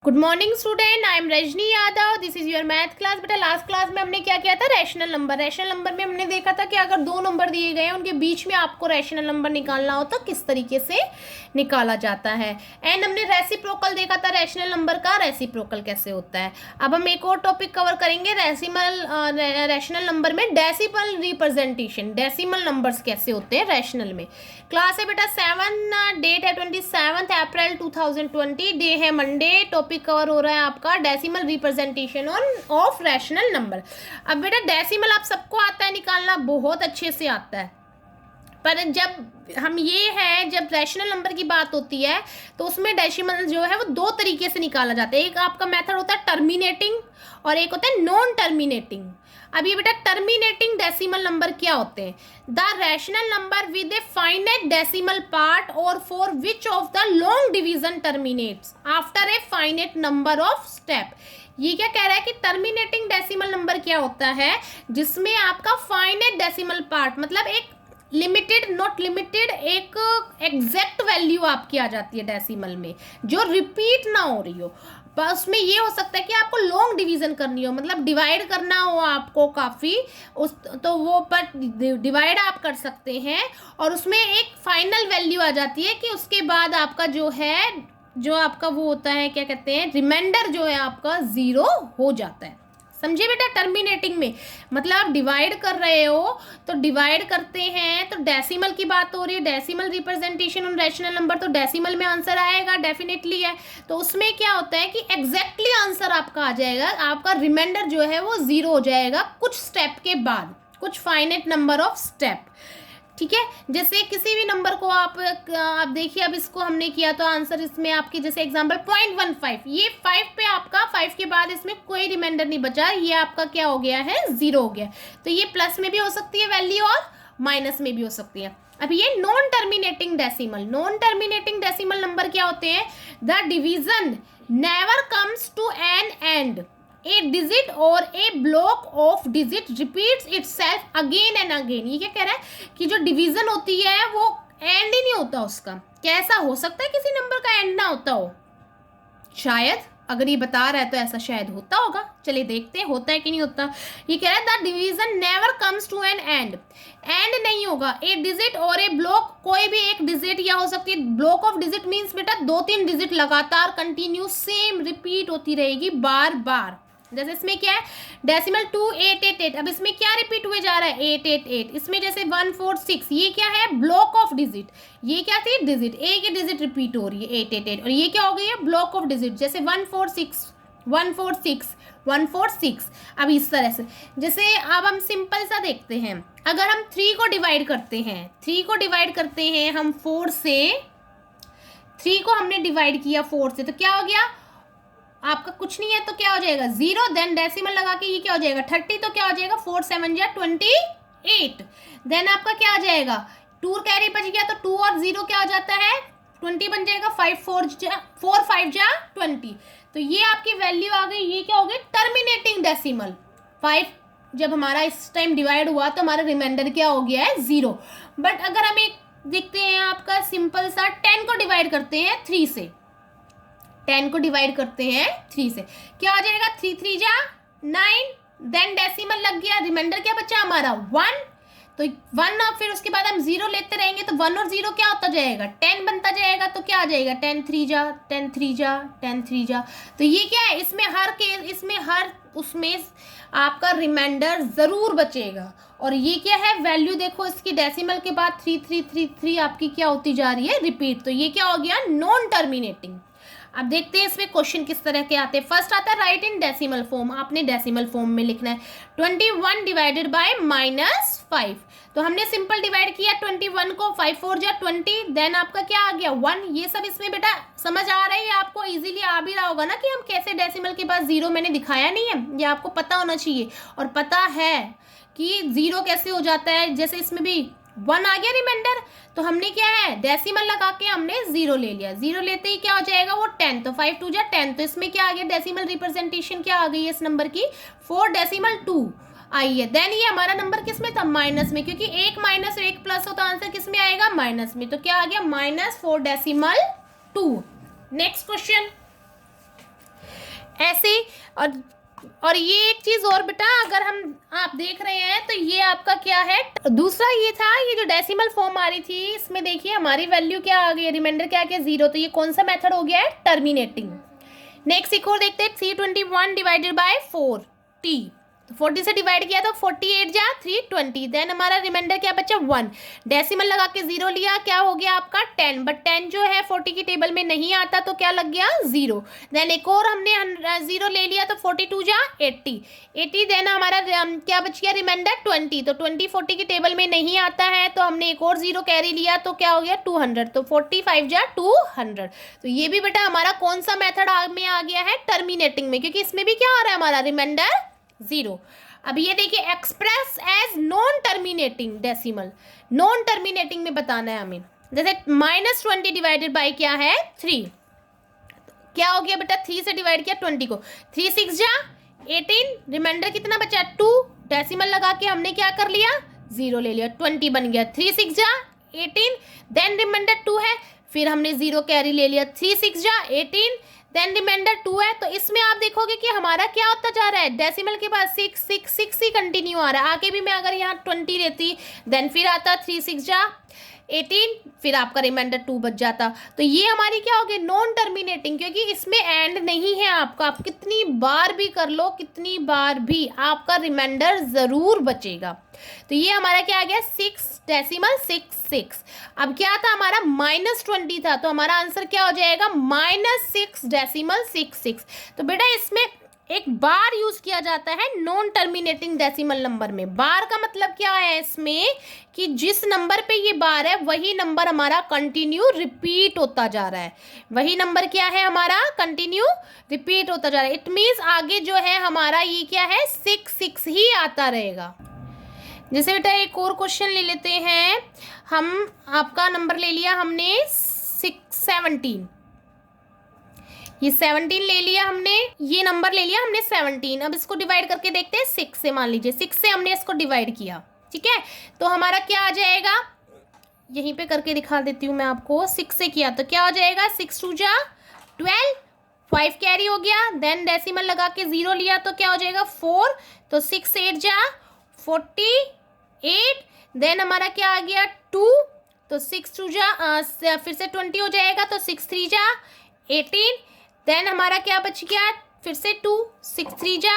Good morning student, I am Rajni Yadav. This is your math class. बेटा last class में हमने क्या किया था? रैशनल नंबर में हमने देखा था कि अगर दो नंबर दिए गए हैं उनके बीच में आपको रैशनल नंबर निकालना हो तो किस तरीके से निकाला जाता है। एंड हमने रेसिप्रोकल देखा था, रैशनल नंबर का रेसिप्रोकल कैसे होता है। अब हम एक और टॉपिक कवर करेंगे रैशनल नंबर में डेसिमल रिप्रेजेंटेशन, डेसिमल नंबर्स कैसे होते हैं रैशनल में। क्लास है बेटा 7, डेट है 27 अप्रैल 2020, डे है मंडे। टॉपिक कवर हो रहा है आपका decimal representation of rational number. अब बेटा डेसिमल आप सबको आता है निकालना, बहुत अच्छे से आता है, पर जब रैशनल नंबर की बात होती है तो उसमें डेसिमल जो है वो दो तरीके से निकाला जाता है। एक आपका मेथड होता है टर्मिनेटिंग और एक होता है नॉन टर्मिनेटिंग। अब ये बेटा टर्मिनेटिंग डेसिमल नंबर क्या होते हैं? The rational number with a finite decimal part और for which of the long division terminates after a finite number of step. ये क्या कह रहा है कि टर्मिनेटिंग डेसिमल नंबर क्या होता है? जिसमें आपका फाइनाइट डेसिमल पार्ट मतलब एक लिमिटेड, नॉट लिमिटेड, एक एग्जैक्ट वैल्यू आपकी आ जाती है डेसिमल में जो रिपीट ना हो रही हो। पर उसमें ये हो सकता है कि आपको लॉन्ग डिवीजन करनी हो, मतलब डिवाइड करना हो आपको काफ़ी उस, तो वो पर डिवाइड आप कर सकते हैं और उसमें एक फाइनल वैल्यू आ जाती है कि उसके बाद आपका जो आपका वो होता है, क्या कहते हैं, रिमाइंडर जो है आपका 0 हो जाता है। समझे बेटा? टर्मिनेटिंग में मतलब आप डिवाइड कर रहे हो तो डिवाइड करते हैं तो डेसिमल की बात हो रही है, decimal representation on rational number, तो डेसिमल में आंसर आएगा, डेफिनेटली है। तो उसमें क्या होता है कि एग्जैक्टली आंसर आपका आ जाएगा, आपका रिमाइंडर जो है वो 0 हो जाएगा कुछ स्टेप के बाद, कुछ फाइनाइट नंबर ऑफ स्टेप। ठीक है, जैसे किसी भी नंबर को आप देखिए, अब इसको हमने किया तो आंसर इसमें आपके जैसे एग्जांपल 0.15, ये 5 पे आपका 5 के बाद इसमें कोई रिमाइंडर नहीं बचा, ये आपका क्या हो गया है? 0 हो गया। तो ये प्लस में भी हो सकती है वैल्यू और माइनस में भी हो सकती है। अब ये नॉन टर्मिनेटिंग डेसिमल नंबर क्या होते हैं? The division never comes to an end, a digit और a block of digit repeats itself again and again. ये क्या कह रहा है कि जो डिवीजन होती है वो एंड ही नहीं होता उसका। कैसा हो सकता है किसी नंबर का एंड ना होता हो? शायद, अगर ये बता रहा है तो ऐसा शायद होता होगा। चलिए देखते हैं होता है कि नहीं होता। ये कह रहा है the division never comes to an end, end नहीं होगा। ए डिजिट और ए ब्लॉक, कोई भी एक डिजिट या हो सकती है ब्लॉक ऑफ डिजिट, मीन्स बेटा 2-3 डिजिट लगातार कंटिन्यू सेम रिपीट होती रहेगी बार बार। जैसे इसमें क्या है? डेसिमल 2888, अब इसमें क्या रिपीट हुए जा रहा है? 888। इसमें जैसे 146, ये क्या है? Block of digit. ये क्या थी? डिजिट, एक ही डिजिट रिपीट हो रही है 888, और ये क्या हो गई है? Block of digit. जैसे 146 146 146। अब इस तरह से, जैसे अब हम सिंपल सा देखते हैं, अगर हम 3 को डिवाइड करते हैं हम 4 से, 3 को हमने डिवाइड किया 4 से, तो क्या हो गया आपका? कुछ नहीं है तो क्या हो जाएगा? 0। देन डेसिमल लगा के ये क्या हो जाएगा? 30। तो क्या हो जाएगा? 4 7 जा 28। देन आपका क्या आ जाएगा? 2 कैरी बच गया तो 2 और 0 क्या हो जाता है? 20 बन जाएगा। 4 5 जा 20। तो ये आपकी वैल्यू आ गई। ये क्या हो गई? Terminating decimal. 5 जब हमारा इस टाइम डिवाइड हुआ तो हमारा रिमाइंडर क्या हो गया है? 0। बट अगर हम एक देखते हैं आपका सिंपल सा, 10 को डिवाइड करते हैं 3 से, 10 को डिवाइड करते हैं 3 से, क्या आ जाएगा? 3 3 जा 9। देन डेसिमल लग गया, रिमाइंडर क्या बचा हमारा? 1। तो 1 और फिर उसके बाद हम 0 लेते रहेंगे तो 1 और 0 क्या होता जाएगा? 10 बनता जाएगा। तो क्या आ जाएगा? 10 3 जा 10 3 जा 10 3 जा। तो ये क्या है? इसमें हर उसमें आपका रिमाइंडर जरूर बचेगा। और ये क्या है? वैल्यू देखो इसकी, डेसिमल के बाद 3 3 3 3 आपकी क्या होती जा रही है? रिपीट। तो ये क्या हो गया? Non terminating. अब देखते हैं इसमें क्वेश्चन किस तरह के आते हैं। फर्स्ट आता है राइट इन डेसिमल फॉर्म, आपने डेसिमल फॉर्म में लिखना है। 21 डिवाइडेड बाय -5। तो हमने सिंपल डिवाइड किया 21 को, 5 4 जा 20। देन आपका क्या आ गया? 1। ये सब इसमें बेटा समझ आ रही है आपको? इजीली आ भी रहा होगा ना कि हम कैसे डेसिमल के बाद 0 मैंने दिखाया नहीं है, ये आपको पता होना चाहिए। और पता है कि 0 कैसे हो जाता है। जैसे इसमें भी 1 आ गया रिमाइंडर, तो हमने क्या है? डेसिमल लगा के हमने 0 ले लिया। 0 लेते ही क्या हो जाएगा? वो 10। तो 5 2 जा 10। तो इसमें क्या आ गया? डेसिमल रिप्रेजेंटेशन क्या आ गई है इस नंबर की? 4.2 आई है। देन ये हमारा नंबर किस में था? माइनस में, क्योंकि एक माइनस और एक प्लस हो तो आंसर किस में आएगा? माइनस में। तो क्या आ गया? -4.2। नेक्स्ट क्वेश्चन, ऐसे। और ये एक चीज और बेटा, अगर आप देख रहे हैं तो ये आपका क्या है, दूसरा ये था, ये जो डेसिमल फॉर्म आ रही थी इसमें देखिए हमारी वैल्यू क्या आ गई, रिमाइंडर क्या आ गया 0, तो ये कौन सा मेथड हो गया है, टर्मिनेटिंग। नेक्स्ट एक और देखते हैं, 321 डिवाइडेड बाय 40, 40 से डिवाइड किया तो 48 जा 320, देन हमारा रिमाइंडर क्या बचा 1, डेसिमल लगा के 0 लिया, क्या हो गया आपका 10, बट 10 जो है 40 की टेबल में नहीं आता तो क्या लग गया 0, देन एक और हमने 0 ले लिया तो 42 जा 80, देन हमारा क्या बच गया रिमाइंडर 20, तो 20 40 की टेबल में नहीं आता है तो हमने एक और 0 कैरी लिया तो क्या हो गया 200, तो 45 जा 200। तो ये भी बेटा हमारा कौन सा मेथड में आ गया है, टर्मिनेटिंग में, क्योंकि इसमें भी क्या आ रहा है हमारा रिमाइंडर 0। अब ये देखिए express as non terminating decimal, non terminating में बताना है हमें, जैसे -20 डिवाइडेड बाय क्या है 3, क्या हो गया बेटा 3 से डिवाइड किया 20 को, 3 6 जा 18, रिमाइंडर कितना बचा 2, डेसिमल लगा के हमने क्या कर लिया 0 ले लिया, 20 बन गया, 3 6 जा 18, देन रिमाइंडर 2 है, फिर हमने 0 कैरी ले लिया, 3 6 जा 18, देन रिमाइंडर 2 है, तो इसमें आप देखोगे कि हमारा क्या होता जा रहा है, डेसिमल के बाद 6 6 6 ही कंटिन्यू आ रहा है, आगे भी मैं अगर यहाँ 20 लेती देन फिर आता 3 6 जा 18, फिर आपका रिमाइंडर 2 बच जाता, तो ये हमारी क्या होगी नॉन टर्मिनेटिंग, क्योंकि इसमें एंड नहीं है आपका, आप कितनी बार भी कर लो, कितनी बार भी आपका रिमाइंडर ज़रूर बचेगा। तो ये हमारा क्या आ गया 6.66। अब क्या था हमारा -20 था, तो हमारा आंसर क्या हो जाएगा -6.66। तो बेटा इसमें एक बार यूज किया जाता है नॉन टर्मिनेटिंग डेसिमल नंबर में। बार का मतलब क्या है इसमें कि जिस नंबर पे ये बार है वही नंबर हमारा कंटिन्यू रिपीट होता जा रहा है, वही नंबर क्या है हमारा कंटिन्यू रिपीट होता जा रहा है। इट मीन्स आगे जो है हमारा ये क्या है 6 ही आता रहेगा। जैसे बेटा एक और क्वेश्चन ले लेते हैं हम, आपका नंबर ले लिया हमने 17, ये 17 ले लिया हमने, ये नंबर ले लिया हमने 17। अब इसको डिवाइड करके देखते हैं 6 से, मान लीजिए 6 से हमने इसको डिवाइड किया, ठीक है, तो हमारा क्या आ जाएगा, यहीं पे करके दिखा देती हूँ मैं आपको, 6 से किया तो क्या हो जाएगा 6 2 जा 12, 5 कैरी हो गया, देन डेसिमल लगा के 0 लिया तो क्या हो जाएगा 4, तो 6 8 जा 48, देन हमारा क्या आ गया 2, तो 6 2 जा फिर से 20 हो जाएगा, तो 6 3 जा 18, देन हमारा क्या बच गया फिर से 2, 6 3 जा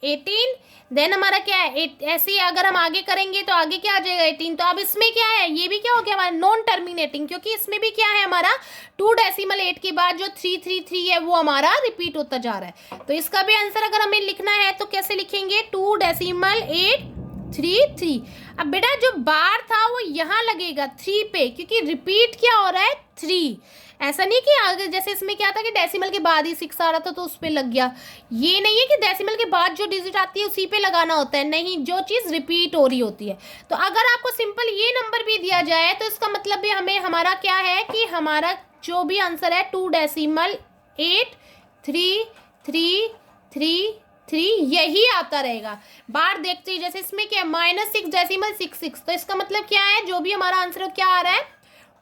18, देन हमारा क्या है ऐसे ही अगर हम आगे करेंगे तो आगे क्या आ जाएगा 18। तो अब इसमें क्या है, ये भी क्या हो गया हमारा नॉन टर्मिनेटिंग, क्योंकि इसमें भी क्या है हमारा 2.8 के बाद जो 333 है वो हमारा रिपीट होता जा रहा है। तो इसका भी आंसर अगर हमें लिखना है तो कैसे लिखेंगे 2.833। अब बेटा जो बार था वो यहाँ लगेगा 3 पे, क्योंकि रिपीट क्या हो रहा है 3, ऐसा नहीं कि आगे जैसे इसमें क्या था कि डेसिमल के बाद ही 6 आ रहा था तो उस पे लग गया, ये नहीं है कि डेसिमल के बाद जो डिजिट आती है उसी पे लगाना होता है, नहीं, जो चीज़ रिपीट हो रही होती है। तो अगर आपको सिंपल ये नंबर भी दिया जाए तो इसका मतलब भी हमें हमारा क्या है कि हमारा जो भी आंसर है 2.8333 यही आता रहेगा। बार देखते ही जैसे इसमें क्या है -6.66, तो इसका मतलब क्या है जो भी हमारा आंसर क्या आ रहा है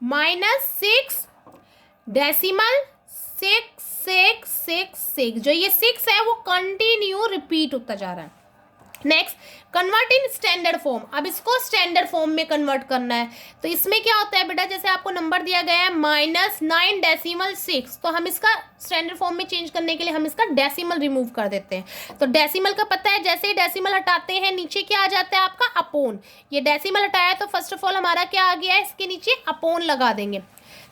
-6.6666, जो ये 6 है वो कंटिन्यू रिपीट होता जा रहा है। Next convert in standard form. अब इसको स्टैंडर्ड फॉर्म में कन्वर्ट करना है, तो इसमें क्या होता है बेटा, जैसे आपको नंबर दिया गया है -9.6, तो हम इसका स्टैंडर्ड फॉर्म में चेंज करने के लिए हम इसका डेसिमल रिमूव कर देते हैं। तो डेसिमल का पता है, जैसे ही डेसिमल हटाते हैं नीचे क्या आ जाता है आपका अपोन, ये डेसिमल हटाया तो फर्स्ट ऑफ ऑल हमारा क्या आ गया है, इसके नीचे अपोन लगा देंगे,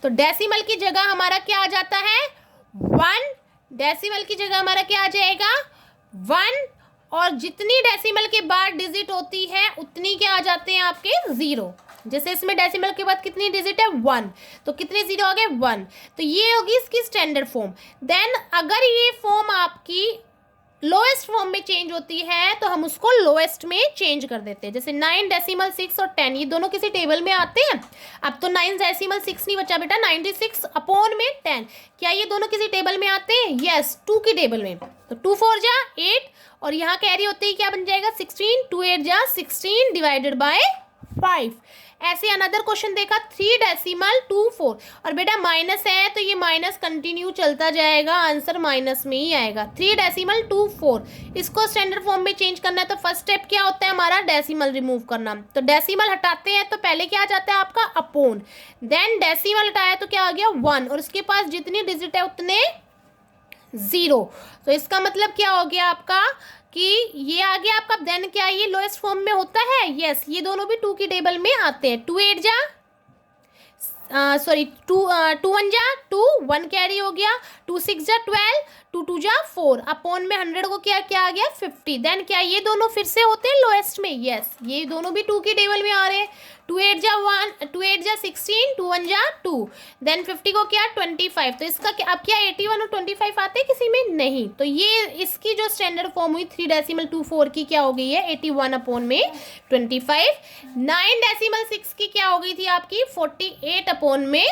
तो डेसिमल की जगह हमारा क्या आ जाता है 1, डेसिमल की जगह हमारा क्या आ जाएगा 1, और जितनी डेसिमल के बाद डिजिट होती है उतनी क्या आ जाते हैं आपके 0। जैसे इसमें डेसिमल के बाद कितनी डिजिट है 1, तो कितने 0 हो गए 1, तो ये होगी इसकी स्टैंडर्ड फॉर्म। देन अगर ये फॉर्म आपकी लोएस्ट फॉर्म में चेंज होती है तो हम उसको लोएस्ट में चेंज कर देते हैं। जैसे 9.6 और 10 ये दोनों किसी टेबल में आते हैं, अब तो 9.6 नहीं बचा बेटा, 96 अपॉन में 10, क्या ये दोनों किसी टेबल में आते हैं, यस 2 की टेबल में, तो 2 4 जा 8, और यहाँ कैरी होते ही क्या बन जाएगा 16, 2 8 जा 16 डिवाइडेड बाय 5। ऐसे अनदर क्वेश्चन देखा 3.24 और बेटा माइनस है तो ये माइनस कंटिन्यू चलता जाएगा, आंसर माइनस में ही आएगा। 3.24 इसको स्टैंडर्ड फॉर्म में चेंज करना है तो फर्स्ट स्टेप क्या होता है हमारा, डेसिमल रिमूव करना। तो डेसिमल हटाते हैं तो पहले क्या आ जाता है आपका अपॉन, देन डेसिमल हटाया तो क्या आ गया 1 और उसके पास जितनी डिजिट है उतने 0। तो इसका मतलब क्या हो गया आपका कि ये आ गया आपका, देन क्या ये लोएस्ट फॉर्म में होता है, यस ये दोनों भी 2 की टेबल में आते हैं। 2 8 जा सॉरी 2 1 जा 2 1 कैरी हो गया, 2 6 जा 12, 2 2 जा 4 अपॉन में 100 को क्या क्या आ गया 50। देन क्या ये दोनों फिर से होते हैं लोएस्ट में, यस ये दोनों भी 2 की टेबल में आ रहे हैं। 2 8 जा 1 2 8 जा 16, 2 1 जा 2, देन 50 को क्या 25। तो इसका क्या अब क्या 81 और 25 आते हैं किसी में नहीं, तो ये इसकी जो स्टैंडर्ड फॉर्म हुई 3.24 की क्या हो गई है 81 अपॉन में 25। 9.6 की क्या हो गई थी आपकी 48 अपॉन में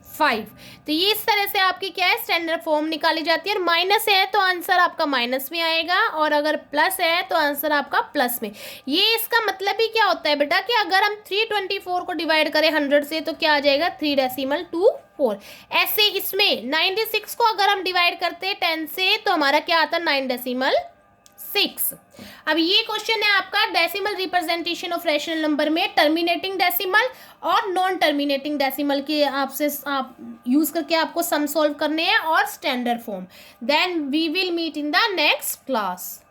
5। तो ये इस तरह से आपकी क्या है स्टैंडर्ड फॉर्म निकाली जाती है। और माइनस है तो आंसर आपका माइनस में आएगा और अगर प्लस है तो आंसर आपका प्लस में। ये इसका मतलब ही क्या होता है बेटा कि अगर हम 324 को डिवाइड करें 100 से तो क्या आ जाएगा 3.24। ऐसे इसमें 96 को अगर हम डिवाइड करते हैं 10 से तो हमारा क्या आता है 9.6। अब ये क्वेश्चन है आपका decimal representation of rational number में टर्मिनेटिंग डेसिमल और नॉन टर्मिनेटिंग डेसिमल के आपसे आप यूज करके आपको सम सॉल्व करने हैं और standard form. Then we will meet in the next class.